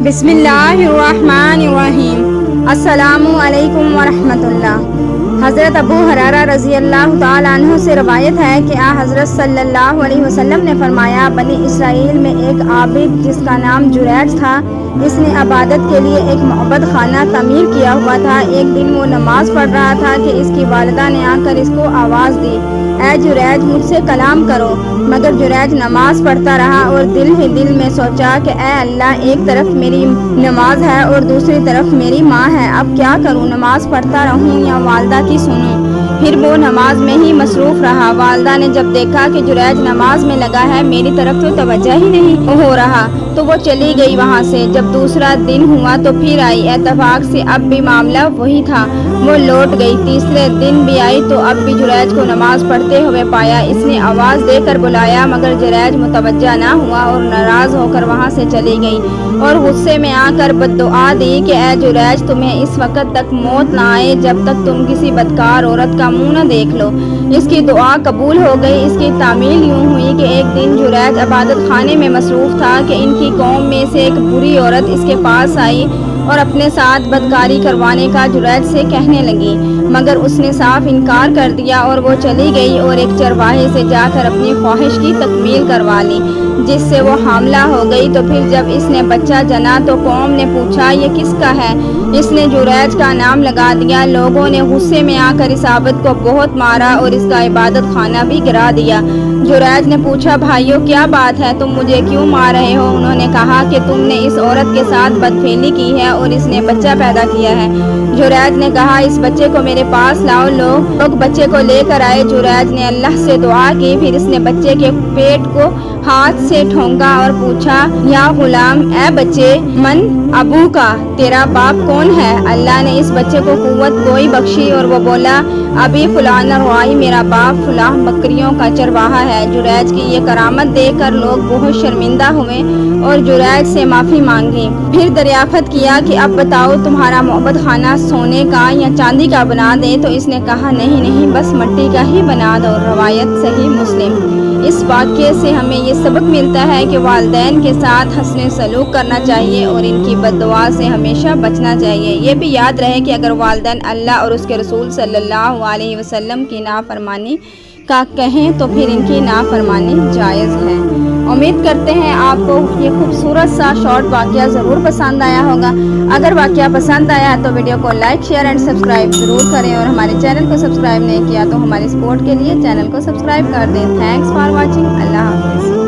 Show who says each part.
Speaker 1: बिस्मिल्लाहिर्रहमानिर्रहीम। अस्सलामु अलैकुम वरहमतुल्लाह। हज़रत अबू हुरैरा रज़ी अल्लाह तआला अन्हु से रवायत है कि हज़रत सल्लल्लाहु अलैहि वसल्लम ने फरमाया, बनी इसराइल में एक आबिद जिसका नाम जुरैज था, इसने इबादत के लिए एक मोहब्बत खाना तमीर किया हुआ था। एक दिन वो नमाज पढ़ रहा था कि इसकी वालिदा ने आकर इसको आवाज़ दी, ऐ जुरैज, मुझसे कलाम करो। मगर जुरैज नमाज पढ़ता रहा और दिल ही दिल में सोचा कि ऐ अल्लाह, एक तरफ मेरी नमाज है और दूसरी तरफ मेरी माँ है, अब क्या करूँ? नमाज पढ़ता रहूँ या वालिदा की सुनूँ? फिर वो नमाज में ही मसरूफ़ रहा। वालिदा ने जब देखा कि जुरैज नमाज में लगा है, मेरी तरफ तो तवज्जो ही नहीं हो रहा, तो वो चली गई वहाँ से। जब दूसरा दिन हुआ तो फिर आई। इत्तेफाक से अब भी मामला वही था, वो लौट गई। तीसरे दिन भी आई तो अब भी जुरैज को नमाज पढ़ते हुए पाया। इसने आवाज़ देकर बुलाया मगर जुरैज मुतवज्जा ना हुआ और नाराज़ होकर वहाँ से चली गई और गुस्से में आकर बद्दुआ दी कि ऐ जुरैज, तुम्हें इस वक्त तक मौत ना आए जब तक तुम किसी बदकार औरत का मुंह न देख लो। इसकी दुआ कबूल हो गई। इसकी तामील यूँ हुई कि एक दिन जुरैज इबादत खाने में मसरूफ़ था कि इनकी कौम में से एक बुरी औरत इसके पास आई और अपने साथ बदकारी करवाने का जुरैज से कहने लगी, मगर उसने साफ इनकार कर दिया और वो चली गई और एक चरवाहे से जाकर अपनी ख्वाहिश की तकमील करवा ली, जिससे वो हामला हो गई। तो फिर जब इसने बच्चा जना तो कौम ने पूछा, ये किसका है? इसने जुरैज का नाम लगा दिया। लोगों ने गुस्से में आकर इस आबद को बहुत मारा और इसका इबादत खाना भी गिरा दिया। जुरैज ने पूछा, भाइयों, क्या बात है, तुम मुझे क्यों मार रहे हो? उन्होंने कहा कि तुमने इस औरत के साथ बदफेली की है और इसने बच्चा पैदा किया है। जुरैज ने कहा, इस बच्चे को मेरे पास लाओ। लोग बच्चे को लेकर आए। जुरैज ने अल्लाह से दुआ की, फिर इसने बच्चे के पेट को हाथ से ठोंका और पूछा, या गुलाम, ए बच्चे, मन अबू का, तेरा बाप कौन है? अल्लाह ने इस बच्चे को कुव्वत गोई बख्शी और वो बोला, अभी फुलाना रुआई, मेरा बाप फुलाह बकरियों का चरवाहा है। जुरैज की ये करामत देखकर लोग बहुत शर्मिंदा हुए और जुरैज से माफ़ी मांगी। फिर दरियाफ्त किया कि अब बताओ, तुम्हारा मोहब्बत खाना सोने का या चांदी का बना दे? तो इसने कहा, नहीं नहीं, बस मिट्टी का ही बना दो। रवायत सही मुस्लिम। इस वाक़ये से हमें ये सबक मिलता है कि वालिदैन के साथ हस्ने सलूक करना चाहिए और इनकी बद्दुआ से हमेशा बचना चाहिए। ये भी याद रहे कि अगर वालिदैन अल्लाह और उसके रसूल सल्लल्लाहु अलैहि वसल्लम की नाफरमानी का कहें तो फिर इनकी नाफरमानी जायज़ है। उम्मीद करते हैं आपको ये खूबसूरत सा शॉर्ट वाक़या ज़रूर पसंद आया होगा। अगर वाक़या पसंद आया है तो वीडियो को लाइक, शेयर एंड सब्सक्राइब ज़रूर करें और हमारे चैनल को सब्सक्राइब नहीं किया तो हमारी सपोर्ट के लिए चैनल को सब्सक्राइब कर दें। Thanks for watching. अल्लाह हाफ़िज़।